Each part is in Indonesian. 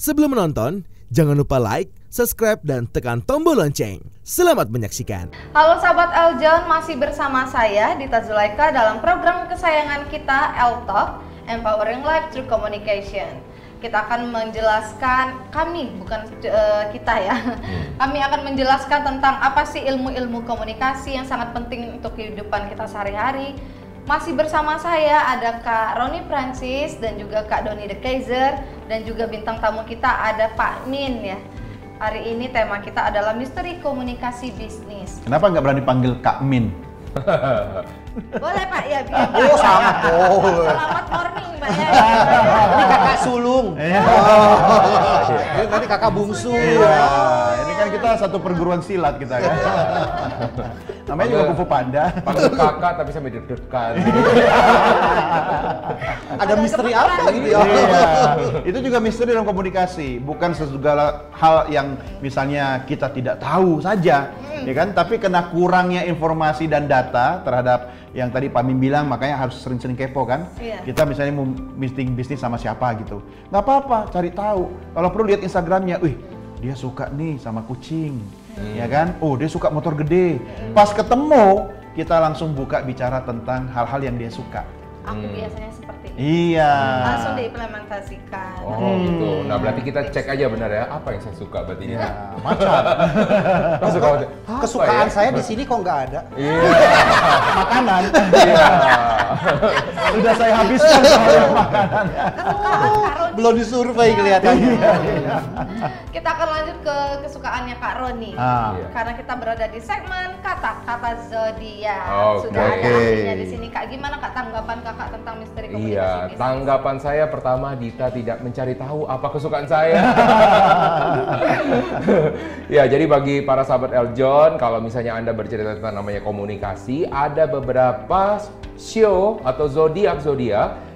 Sebelum menonton, jangan lupa like, subscribe, dan tekan tombol lonceng. Selamat menyaksikan. Halo sahabat Eljon, masih bersama saya Dita Zulaika dalam program kesayangan kita L-Talk, Empowering Life Through Communication. Kita akan menjelaskan, kita ya, kami akan menjelaskan tentang apa sih ilmu-ilmu komunikasi yang sangat penting untuk kehidupan kita sehari-hari. Masih bersama saya ada Kak Roni Francis dan juga Kak Doni The Kaiser, dan juga bintang tamu kita ada Pak Min ya. Hari ini tema kita adalah misteri komunikasi bisnis. Kenapa nggak berani panggil Kak Min? Boleh Pak ya, biar Oh sangat Selamat morning Pak ya. Ini kakak sulung. Ini tadi kakak bungsu. Iya, ini kan kita satu perguruan silat kita kan. Namanya juga Kung Fu Panda. Panggil kakak tapi sampai deg-degan. Ada misteri apa gitu ya? Iya, itu juga misteri dalam komunikasi. Bukan segala hal yang misalnya kita tidak tahu saja, ya kan? Tapi kena kurangnya informasi dan data terhadap yang tadi Pak Mim bilang, makanya harus sering-sering kepo kan? Iya. Kita misalnya mau meeting bisnis sama siapa gitu, nggak apa-apa, cari tahu. Kalau perlu lihat Instagramnya, wih dia suka nih sama kucing, ya kan? Oh dia suka motor gede. Pas ketemu kita langsung buka bicara tentang hal-hal yang dia suka. Aku biasanya seperti ini. Iya. Langsung diimplementasikan. Oh gitu. Nah berarti kita cek aja benar ya, apa yang saya suka berarti ini. Ya, macam. Langsung kamu, Kesukaan saya di sini kok nggak ada. Iya. Makanan. Iya. Sudah saya habiskan soalnya makanan. Kesukaan Kak Roni. Belum disurvei kelihatannya. Kita akan lanjut ke kesukaannya Kak Roni. Iya. Karena kita berada di segmen kata-kata zodiak. Oke. Sudah ada ahlinya di sini. Kak, gimana Kak tanggapan Kakak tentang misteri komunikasi Iya, bisnis? tanggapan saya pertama, Dita tidak mencari tahu apa kesukaan saya. Ya, jadi bagi para sahabat Eljon, kalau misalnya Anda bercerita tentang namanya komunikasi, ada beberapa show atau zodiak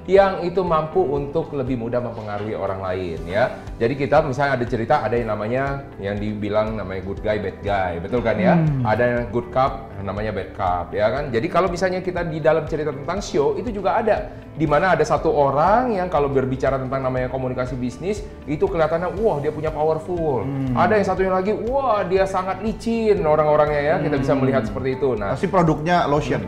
yang itu mampu untuk lebih mudah mempengaruhi orang lain ya. Jadi kita misalnya ada cerita, ada yang namanya yang dibilang namanya good guy, bad guy, betul kan ya? Ada yang good cup, namanya bad cup ya kan. Jadi kalau misalnya kita di dalam cerita tentang show itu juga ada, di mana ada satu orang yang kalau berbicara tentang namanya komunikasi bisnis itu kelihatannya wah dia punya powerful. Ada yang satunya lagi wah dia sangat licin orang-orangnya ya. Kita bisa melihat seperti itu. Nah, Pasti produknya lotion.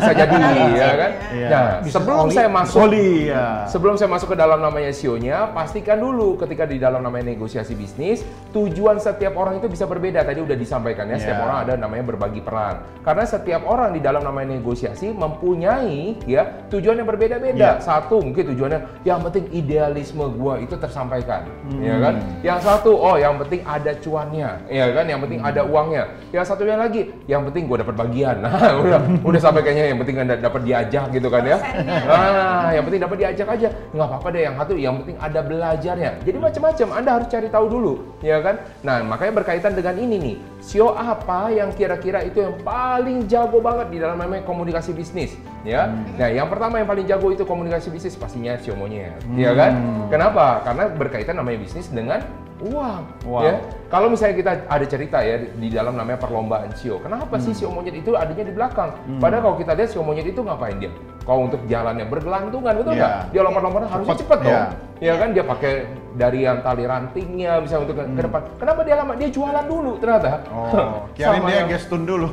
bisa jadi ya kan. Iya. Nah, Bisa sebelum oli. saya masuk ya. Sebelum saya masuk ke dalam namanya show-nya, pastikan dulu ketika di dalam namanya negosiasi bisnis, tujuan setiap orang itu bisa berbeda. Tadi udah disampaikan ya, setiap Yeah. orang ada namanya berbagi peran. Karena setiap orang di dalam namanya negosiasi mempunyai ya tujuan yang berbeda-beda. Yeah. Satu mungkin tujuannya yang penting idealisme gua itu tersampaikan, ya kan? Yang satu, oh yang penting ada cuannya, ya kan? Yang penting ada uangnya. Yang satunya lagi, yang penting gua dapat bagian. Nah, udah sampaikannya yang penting Anda dapat diajak gitu kan ya. Nah, yang penting dapat diajak aja, nggak apa-apa deh yang satu, yang penting ada belajarnya. Jadi macam-macam, Anda harus cari tahu dulu, ya kan? Nah, makanya berkaitan dengan ini nih, show apa yang kira-kira itu yang paling jago banget di dalam namanya komunikasi bisnis, ya? Nah, yang pertama yang paling jago itu komunikasi bisnis pastinya show monyet, ya kan? Kenapa? Karena berkaitan namanya bisnis dengan uang, Wow. ya. Kalau misalnya kita ada cerita ya di dalam namanya perlombaan show, kenapa sih show monyet itu adanya di belakang? Padahal kalau kita lihat show monyet itu ngapain dia? Kalau untuk jalannya bergelantungan, betul nggak? Iya. Dia lompat-lompatan harusnya cepet Iya. dong, ya kan? Dia pakai dari yang tali rantingnya bisa untuk ke depan. Kenapa dia lama? Dia jualan dulu ternyata. Oh, kirain Sama dia yang- gestun dulu.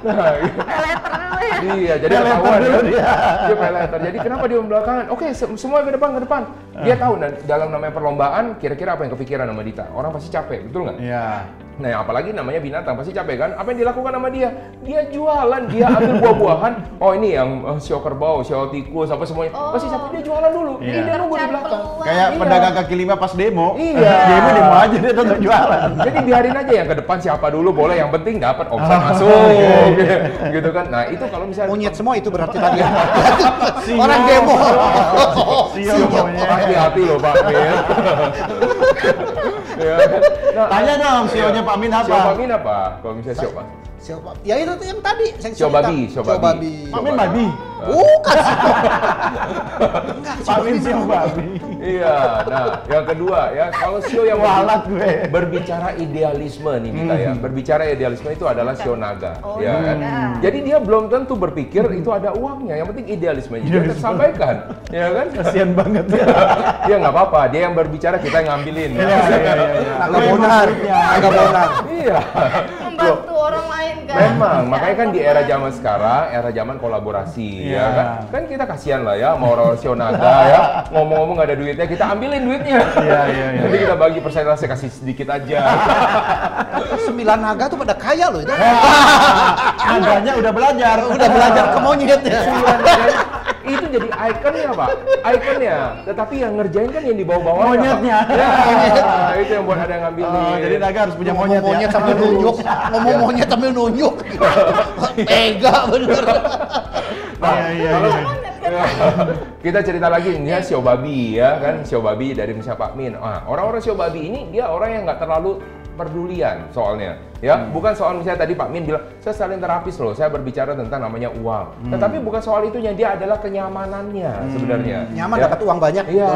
Nah, Peleter dulu ya. iya, jadi Peleter ketahuan dulu dia. Dia peleter. Jadi kenapa dia membelakangan? Oke, semua ke depan. Dia tahu dan dalam namanya perlombaan, kira-kira apa yang kepikiran sama Dita? Orang pasti capek, betul nggak? Iya. Nah, apalagi namanya binatang pasti capek kan? Apa yang dilakukan sama dia? Dia jualan, dia ambil buah-buahan. Oh ini yang show kerbau, show tikus, apa semuanya. Pasti capek, dia jualan dulu. Iya. Dia nunggu di Cari belakang. peluang. Kayak Iya. pedagang kaki lima pas demo. Iya. Demo aja dia tetap jualan. Jadi biarin aja yang ke depan siapa dulu boleh, yang penting dapat omset masuk, gitu kan? Nah itu kalau misalnya Monyet semua itu berarti tadi. Sio. Orang demo. Sio monyet. hati-hati loh Pak Min. Ya kan? Nah, Tanya dong, sionya Pak Min apa? Show Pak Min apa? Kalau misalnya show Pak. Siapa? Ya itu tuh yang tadi saya Show cerita. babi. Pak Min babi. Bukan. Enggak, Pak Min sih babi. Iya, nah yang kedua ya, kalau show yang Walat gue. berbicara idealisme nih Dita ya. Berbicara idealisme itu adalah show naga, Oh, ya kan? naga. Jadi dia belum tentu berpikir itu ada uangnya, yang penting idealismenya dia tersampaikan, ya kan? Kasian banget ya. Ya nggak apa-apa, dia yang berbicara kita yang ngambilin. Iya. agak bonar. Agak bonar. Iya. Membantu orang lain kan. Memang, makanya kan di era zaman sekarang, era zaman kolaborasi, Iya. ya kan? Kan kita kasihan lah ya, mau orang show naga ya, ngomong-ngomong nggak ada duitnya, kita ambilin duitnya. Iya. Nanti kita bagi persentase, kasih sedikit aja. 9 naga tuh pada kaya loh itu. Naganya udah belajar. Udah belajar ke monyet ya. Itu jadi ikonnya Pak, ikonnya. Tetapi yang ngerjain kan yang di bawah-bawah. Monyetnya. Ya, itu yang buat ada yang ngambilin. Oh, jadi naga harus punya monyet Ngomong monyet ya. sambil nunjuk. Ngomong monyet sambil nunjuk. Tega bener. Nah, Iya. kita cerita lagi ini ya show babi ya kan, show babi dari misalnya Pak Min. Orang-orang show babi ini dia orang yang nggak terlalu perdulian soalnya ya, bukan soal misalnya tadi Pak Min bilang saya salin terapis loh, saya berbicara tentang namanya uang, tetapi bukan soal itunya, dia adalah kenyamanannya sebenarnya. Nyaman ya. dapat uang banyak. Iya.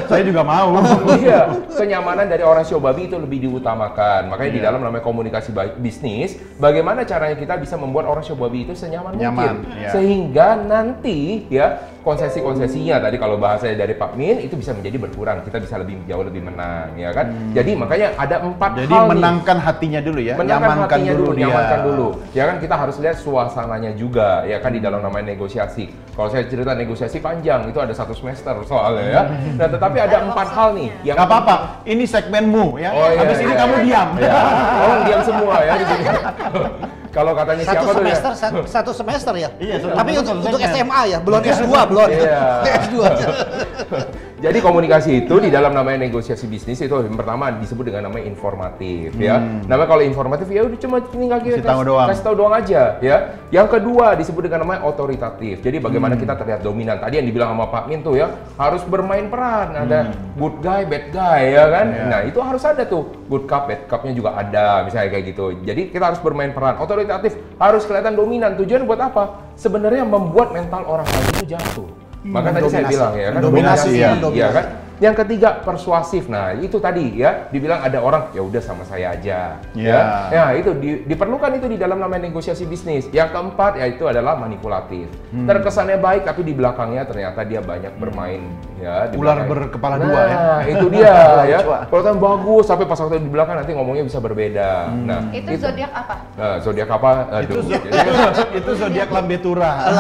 Saya juga mau. Iya, kenyamanan dari orang show babi itu lebih diutamakan. Makanya di dalam namanya komunikasi bisnis, bagaimana caranya kita bisa membuat orang show babi itu senyaman Nyaman, mungkin. iya. Sehingga nanti ya konsesi-konsesinya tadi kalau bahasanya dari Pak Min itu bisa menjadi berkurang. Kita bisa jauh lebih menang, ya kan? Jadi makanya ada 4 Jadi hal nih. menangkan hatinya dulu ya. Menangkan hatinya dulu, dia. nyamankan dulu. Ya kan kita harus lihat suasananya juga, ya kan di dalam namanya negosiasi. Kalau saya cerita negosiasi panjang, itu ada 1 semester soalnya ya. Nah tetapi ada 4 hal nih. Yang Gak apa-apa, ini segmenmu ya. Oh, iya, Habis ini iya. kamu diam. Ya, tolong diam semua ya di sini. Kalau katanya Satu siapa tuh ya? semester, satu semester ya. Iya, satu Tapi semester, untuk segmen. SMA ya, belum S2 belum. Iya. S2. Jadi komunikasi itu di dalam namanya negosiasi bisnis itu yang pertama disebut dengan namanya informatif ya. Namanya kalau informatif ya udah cuma tinggal kita kasih tahu doang aja ya. Yang kedua disebut dengan namanya otoritatif. Jadi bagaimana kita terlihat dominan. Tadi yang dibilang sama Pak Min tuh ya, harus bermain peran. Ada good guy, bad guy ya kan. Nah, itu harus ada tuh. Good cop, bad cop-nya juga ada misalnya kayak gitu. Jadi kita harus bermain peran. Otoritatif harus kelihatan dominan. Tujuan buat apa? Sebenarnya membuat mental orang lain itu jatuh. Maka tadi saya bilang ya kan, Dominasi, ya. ya kan. Yang ketiga persuasif. Nah, itu tadi ya, dibilang ada orang ya udah sama saya aja. Ya. Ya, itu diperlukan itu di dalam namanya negosiasi bisnis. Yang keempat ya itu adalah manipulatif. Terkesannya baik tapi di belakangnya ternyata dia banyak bermain ya, di Ular belakang. berkepala dua ya. Nah, itu dia ya. Kalau kan bagus tapi pas waktu di belakang nanti ngomongnya bisa berbeda. Nah, Itu zodiak apa? zodiak apa? Aduh. Itu zodiak Lambetura.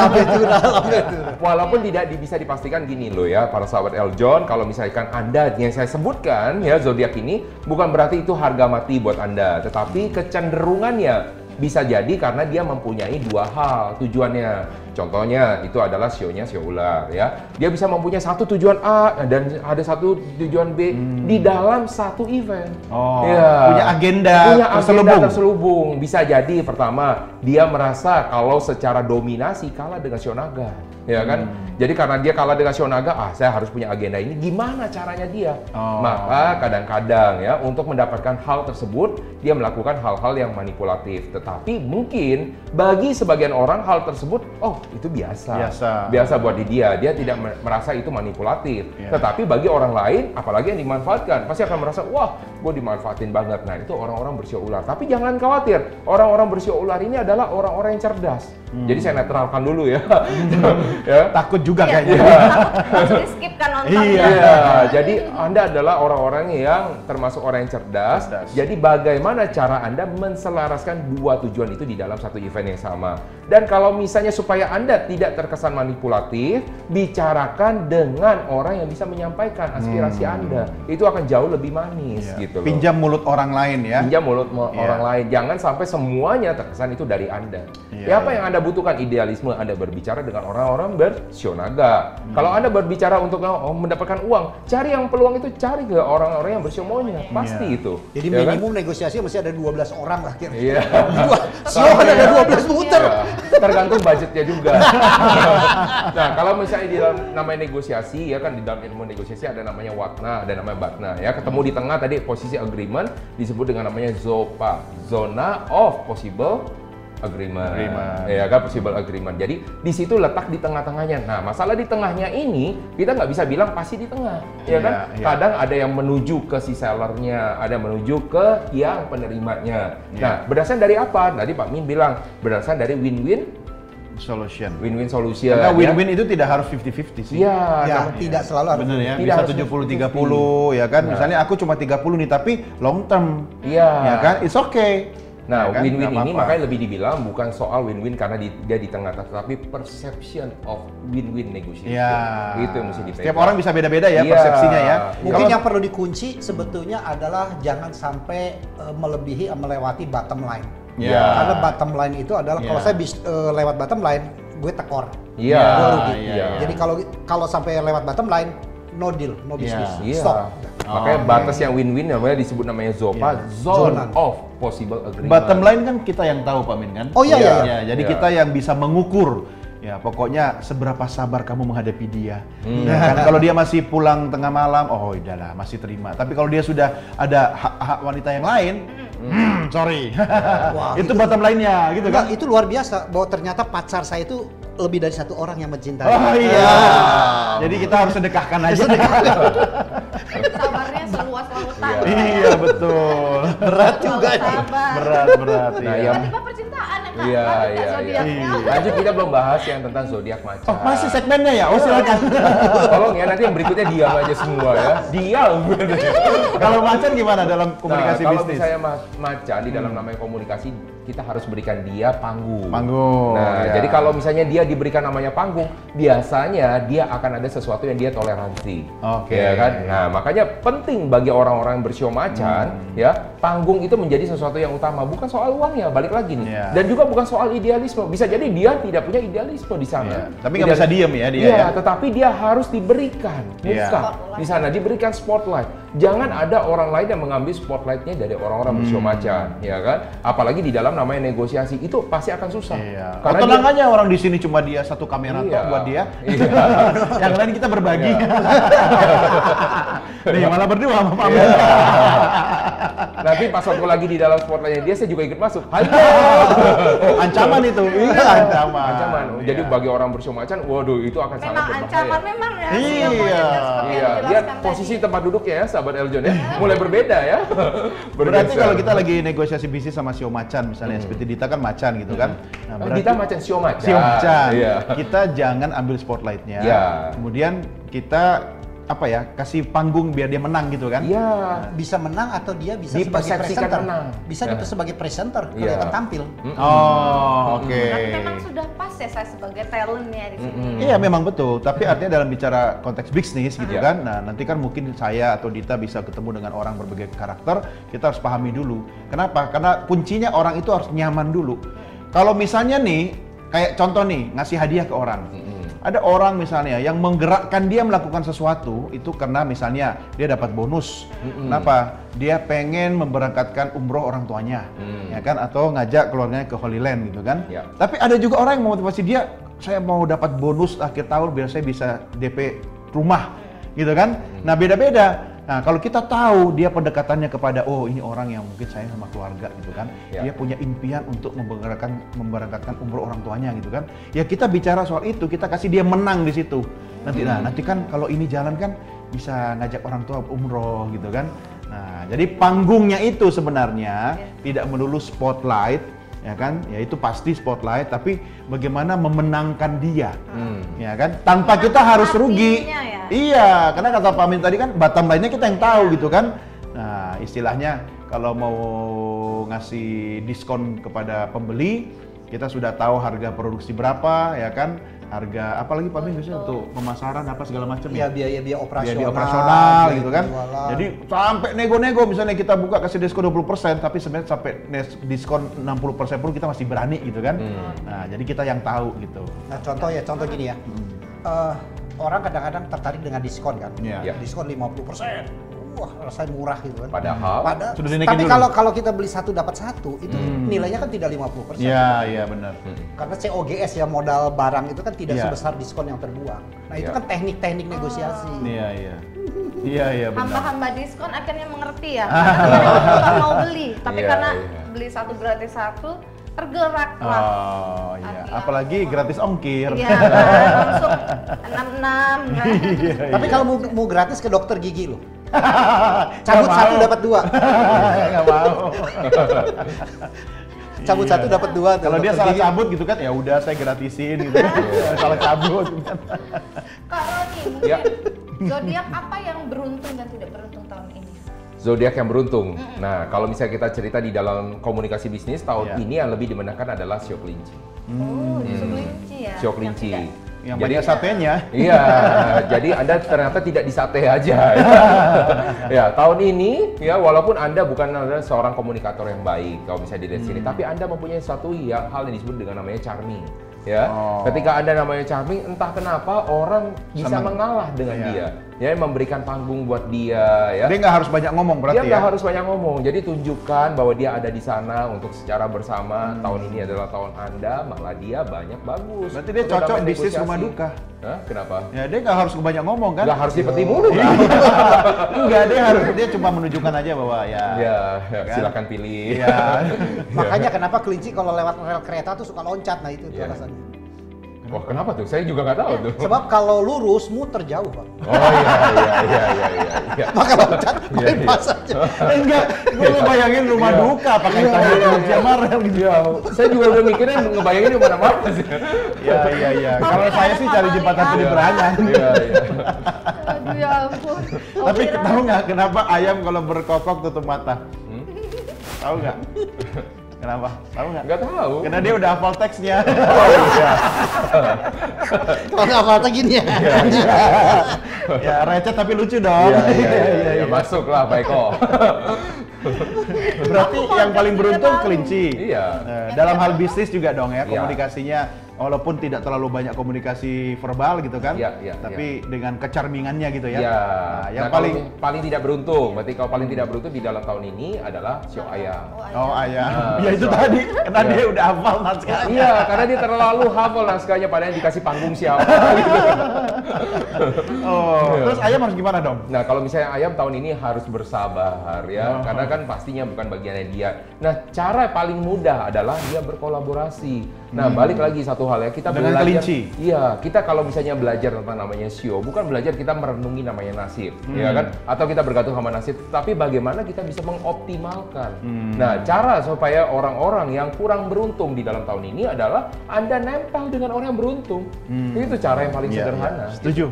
Walaupun tidak bisa dipastikan gini loh ya, para sahabat Eljon, kalau misalkan Anda yang saya sebutkan ya zodiak ini bukan berarti itu harga mati buat Anda, tetapi kecenderungannya bisa jadi karena dia mempunyai 2 hal tujuannya. Contohnya itu adalah show-nya show ular ya. Dia bisa mempunyai satu tujuan A dan ada satu tujuan B di dalam satu event. Oh, Ya. punya agenda terselubung. Bisa jadi pertama dia merasa kalau secara dominasi kalah dengan Shonaga, ya kan? Jadi karena dia kalah dengan Shonaga, saya harus punya agenda ini. Gimana caranya dia? Oh. Maka kadang-kadang ya untuk mendapatkan hal tersebut dia melakukan hal-hal yang manipulatif. Tetapi mungkin bagi sebagian orang hal tersebut, oh itu biasa. Biasa buat dia tidak merasa itu manipulatif. Tetapi bagi orang lain, apalagi yang dimanfaatkan, pasti akan merasa, wah, gue dimanfaatin banget. Nah, itu orang-orang bersio ular. Tapi jangan khawatir, orang-orang bersio ular ini adalah orang-orang yang cerdas. Jadi saya netralkan dulu ya. Ya. Takut juga Iya, kayaknya. takut di skip kan nontonnya. Iya, jadi Anda adalah orang-orang yang termasuk orang yang cerdas. Jadi bagaimana cara Anda menselaraskan 2 tujuan itu di dalam satu event yang sama. Dan kalau misalnya supaya Anda tidak terkesan manipulatif, bicarakan dengan orang yang bisa menyampaikan aspirasi Anda. Itu akan jauh lebih manis gitu loh. Pinjam mulut orang lain ya. Pinjam mulut orang lain. Jangan sampai semuanya terkesan itu dari Anda. Ya apa yang Anda butuhkan? Idealisme. Anda berbicara dengan orang-orang orang bersio-naga. Kalau Anda berbicara untuk mendapatkan uang, cari yang peluang itu cari ke orang-orang yang bersio monyet, pasti itu. Jadi ya minimum negosiasi mesti ada 12 orang lah kira-kira. Iya. Sio kan ada 12 muter. Ya, tergantung budgetnya juga. Nah, kalau misalnya di dalam namanya negosiasi, ya kan di dalam ilmu negosiasi ada namanya watna, ada namanya batna. Ya, ketemu di tengah tadi posisi agreement disebut dengan namanya ZOPA, Zona of Possible Agreement. Ya kan, possible agreement. Jadi di situ letak di tengah-tengahnya. Nah, masalah di tengahnya ini kita nggak bisa bilang pasti di tengah, ya kan? Kadang ada yang menuju ke si sellernya, ada yang menuju ke yang penerimanya. Nah, berdasarkan dari apa? Tadi Pak Min bilang berdasarkan dari win-win solution. Win-win solution. Karena win-win itu tidak harus 50-50 sih. Iya, Ya, tidak selalu harus. Bener ya, Tidak bisa 70-30 ya kan. Misalnya aku cuma 30 nih tapi long term. Iya. Ya kan? It's okay. Nah, Ya kan? win-win Nggak ini apa-apa. makanya lebih dibilang bukan soal win-win karena dia di tengah, tapi perception of win-win negotiation. Ya. Itu yang mesti dipegang. Setiap orang bisa beda-beda ya Iya. persepsinya ya. Mungkin Kalau- yang perlu dikunci sebetulnya adalah jangan sampai melewati bottom line. Ya. Karena bottom line itu adalah Ya. kalau saya lewat bottom line, gue tekor. Iya. Gue rugi. Iya. Jadi kalau sampai lewat bottom line, no deal, no business, Iya. stop. Makanya batas yang win-win namanya disebut namanya ZOPA, Zone Zonan. of Possible Agreement. Bottom line kan kita yang tahu Pak Min kan? Oh, iya, iya, Ya, jadi Iya. kita yang bisa mengukur. Ya pokoknya seberapa sabar kamu menghadapi dia. Ya kan? Kalau dia masih pulang tengah malam, oh udahlah masih terima. Tapi kalau dia sudah ada hak wanita yang lain, sorry. Wah, itu bottom line-nya gitu Enggak, kan? itu luar biasa bahwa ternyata pacar saya itu lebih dari satu orang yang mencintai. Oh iya. Jadi kita harus sedekahkan aja. Sabarnya seluas lautan. Iya betul. Berat juga Kalau nih. sabar. Berat. Nah, iya. yang Tiba-tiba percintaan ya Kak. Iya, Lanjut, Kak, iya, zodiaknya. Lanjut kita belum bahas yang tentang zodiak macan. Oh masih segmennya ya? Oh silakan. Tolong ya nanti yang berikutnya diam aja semua ya. Diam. Kalau macan gimana dalam komunikasi Nah, kalau bisnis? misalnya macan di dalam namanya komunikasi kita harus berikan dia panggung. Panggung, Nah, ya. jadi kalau misalnya dia diberikan namanya panggung, biasanya dia akan ada sesuatu yang dia toleransi. Oke. Ya kan? Nah, makanya penting bagi orang-orang yang bersio macan, ya, panggung itu menjadi sesuatu yang utama, bukan soal uangnya, balik lagi nih. Ya. Dan juga bukan soal idealisme. Bisa jadi dia tidak punya idealisme di sana. Iya. Tapi nggak bisa diem ya dia Iya, ya? tetapi dia harus diberikan Iya. muka di sana, diberikan spotlight. Jangan ada orang lain yang mengambil spotlightnya dari orang-orang bersio macan, ya kan? Apalagi di dalam namanya negosiasi itu pasti akan susah. Iya. Karena Tenang dia- aja orang di sini cuma dia satu kamera Iya. tok buat dia. Iya. Yang lain kita berbagi. Iya. Nih malah berdua sama Pak Min. Iya. Nanti pas waktu lagi di dalam spotlightnya dia, saya juga ikut masuk. Halo. Ancaman itu. Iya, ancaman. Ancaman. Jadi Iya. bagi orang bersio macan, waduh itu akan sangat Memang berbahaya. ancaman memang ya. Iya. Semuanya seperti Iya, yang lihat dijelaskan posisi tadi. tempat duduknya ya, sahabat Eljon ya, mulai berbeda ya. Berarti Bergeser. kalau kita lagi negosiasi bisnis sama Sio Macan misalnya, seperti Dita kan Macan gitu kan. Nah, Dita macan, Sio macan. Sio Macan. Iya. Kita jangan ambil spotlightnya. Iya. Kemudian kita apa ya, kasih panggung biar dia menang gitu kan. Iya. Bisa menang atau dia bisa sebagai Dipersepsikan presenter. menang. Bisa Ya. sebagai presenter Iya. kelihatan tampil. Oh, oke. Tapi memang sudah pas ya saya sebagai talentnya di sini. Iya memang betul, tapi artinya dalam bicara konteks bisnis gitu Iya. kan. Nah, nanti kan mungkin saya atau Dita bisa ketemu dengan orang berbagai karakter, kita harus pahami dulu. Kenapa? Karena kuncinya orang itu harus nyaman dulu. Kalau misalnya nih, kayak contoh nih, ngasih hadiah ke orang. Ada orang misalnya yang menggerakkan dia melakukan sesuatu itu karena misalnya dia dapat bonus. Kenapa? Dia pengen memberangkatkan umroh orang tuanya, ya kan? Atau ngajak keluarganya ke Holy Land gitu kan? Ya. Tapi ada juga orang yang memotivasi dia, saya mau dapat bonus akhir tahun biar saya bisa DP rumah, gitu kan? Nah beda-beda. Nah kalau kita tahu dia pendekatannya kepada, oh ini orang yang mungkin sayang sama keluarga gitu kan, Ya. dia punya impian untuk memberangkatkan umroh orang tuanya gitu kan, ya kita bicara soal itu, kita kasih dia menang di situ. Nanti kan kalau ini jalan kan bisa ngajak orang tua umroh gitu kan. Nah jadi panggungnya itu sebenarnya tidak melulu spotlight, ya kan? Ya itu pasti spotlight, tapi bagaimana memenangkan dia, ya kan? Tanpa kita harus rugi. hatinya ya. Iya, karena kata Pak Min tadi kan bottom line-nya kita yang tahu gitu kan. Nah, istilahnya kalau mau ngasih diskon kepada pembeli, kita sudah tahu harga produksi berapa, ya kan? harga apalagi Pak Min biasanya untuk pemasaran apa segala macam Iya, biaya operasional. biaya operasional biaya gitu kan. penjualan. Jadi sampai nego-nego misalnya kita buka kasih diskon 20% tapi sebenarnya sampai diskon 60% pun kita masih berani gitu kan. Nah, jadi kita yang tahu gitu. Nah, contoh gini ya. Orang kadang-kadang tertarik dengan diskon kan. Iya. Diskon 50%. Wah, rasanya murah gitu kan. Padahal Sudah dinaikin tapi dulu. kalau kita beli satu dapat satu, itu nilainya kan tidak 50%. Iya benar. Karena COGS ya, modal barang itu kan tidak Iya. sebesar diskon yang terbuang. Nah, itu Iya. kan teknik-teknik negosiasi. Iya benar. Hamba-hamba diskon akhirnya mengerti ya. Karena bukan mau beli, tapi Iya, karena iya. beli satu gratis satu tergerak lah. Oh iya, Hati apalagi aku. gratis ongkir. Iya, kan? Langsung 66. Tapi kalau mau gratis ke dokter gigi loh. Cabut satu dapat dua. Nggak mau. Cabut satu dapat dua. tuh, Kalau dia dokter salah gigi. cabut gitu kan, ya udah saya gratisin gitu. Salah cabut. Kak Roni, Ya. mungkin zodiak apa yang beruntung dan tidak beruntung tahun ini? zodiak yang beruntung. Nah, kalau misalnya kita cerita di dalam komunikasi bisnis tahun Iya. ini yang lebih dimenangkan adalah Sio Kelinci. Oh, justru kelinci ya. Sio Yang Kelinci. tidak- Yang Jadi- banyak satenya. Iya, jadi Anda ternyata tidak di sate aja. Ya, tahun ini ya walaupun Anda bukan adalah seorang komunikator yang baik kalau bisa dilihat sini, tapi Anda mempunyai satu hal yang disebut dengan namanya charming. Ya, Oh. ketika Anda namanya charming, entah kenapa orang bisa Senang. mengalah dengan Iya. dia. Ya, memberikan panggung buat dia. Ya. Dia nggak harus banyak ngomong berarti Dia nggak ya. harus banyak ngomong, jadi tunjukkan bahwa dia ada di sana untuk secara bersama. Tahun ini adalah tahun Anda, malah dia banyak bagus. Berarti dia Untuk cocok dapat bisnis negosiasi. rumah duka. Hah? Kenapa? Ya dia nggak harus banyak ngomong kan? Nggak harus dipeti mulu kan? Enggak, dia cuma menunjukkan aja bahwa ya. Ya, kan? silakan pilih. Iya. Makanya kenapa kelinci kalau lewat rel kereta tuh suka loncat, nah itu Iya. alasannya. Wah, kenapa tuh? Saya juga nggak tahu tuh. Sebab kalau lurus muter jauh, Pak. Oh iya. Maka loncat Iya, bypass aja. Enggak, gue bayangin rumah Iya. duka pakai tadi rel gitu. Iya, saya juga udah mikirnya ngebayangin di mana-mana sih. Iya. Kalau saya sih cari jembatan penyeberangan. Iya. Aduh ya ampun. Tapi Kira- tahu nggak kenapa ayam kalau berkokok tutup mata? Tahu nggak? Kenapa? Tahu nggak? Nggak tahu. Karena dia udah hafal teksnya. Oh iya. Kalau nggak apa gini ya. Ya receh tapi lucu dong. Iya. Masuk lah, Pak Eko. Berarti Aku yang paling konteksnya beruntung tahu. kelinci. Iya. Dalam hal bisnis juga dong ya, Iya. komunikasinya walaupun tidak terlalu banyak komunikasi verbal gitu kan, Iya, tapi dengan kecharmingannya gitu ya. Iya. Nah, yang Nah, paling paling tidak beruntung, berarti kalau paling tidak beruntung di dalam tahun ini adalah Sio Ayam. oh ayam. Ah, Ya itu soalnya. tadi karena Iya. dia udah hafal naskahnya. Iya, karena dia terlalu hafal naskahnya padahal dikasih panggung siapa. gitu. Oh, Iya. terus ayam harus gimana dong? Nah, kalau misalnya ayam tahun ini harus bersabar ya, karena kan pastinya bukan bagiannya dia. Nah, cara paling mudah adalah dia berkolaborasi. Nah, balik lagi satu hal ya, kita Dengan belajar. kelinci? Iya, kita kalau misalnya belajar tentang namanya Sio, bukan belajar kita merenungi namanya nasib, ya kan? Atau kita bergantung sama nasib, tapi bagaimana kita bisa mengoptimalkan. Nah, cara supaya orang-orang yang kurang beruntung di dalam tahun ini adalah Anda nempel dengan orang yang beruntung. Itu cara yang paling Iya, sederhana. iya. Setuju.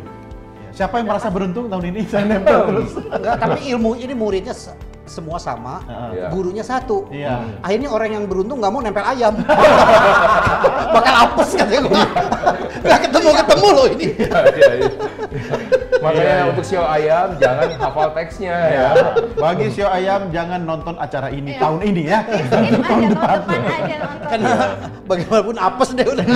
Siapa yang merasa beruntung tahun ini? Saya nempel terus. Enggak, tapi ilmu ini muridnya semua sama, Iya. gurunya satu. Iya. Akhirnya orang yang beruntung nggak mau nempel ayam. Bakal apes katanya gua. Nggak ketemu loh ini. Iya. Makanya Iya, iya. untuk Sio Ayam jangan hafal teksnya ya. Ya. Bagi Sio Ayam jangan nonton acara ini Iya. tahun ini ya. Skip aja, tahun depan aja nonton. Karena bagaimanapun apes deh udah.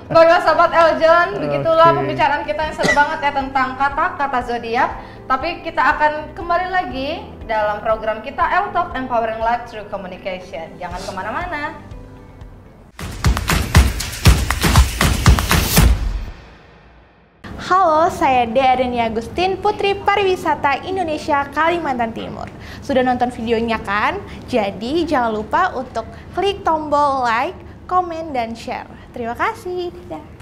Baiklah sahabat Eljon, begitulah Oke. pembicaraan kita yang seru banget ya tentang kata-kata zodiak. Tapi kita akan kembali lagi dalam program kita L-Talk Empowering Life Through Communication. Jangan kemana-mana. Halo, saya Dea Areni Agustin, Putri Pariwisata Indonesia Kalimantan Timur. Sudah nonton videonya kan? Jadi jangan lupa untuk klik tombol like, komen, dan share. Terima kasih. Dadah.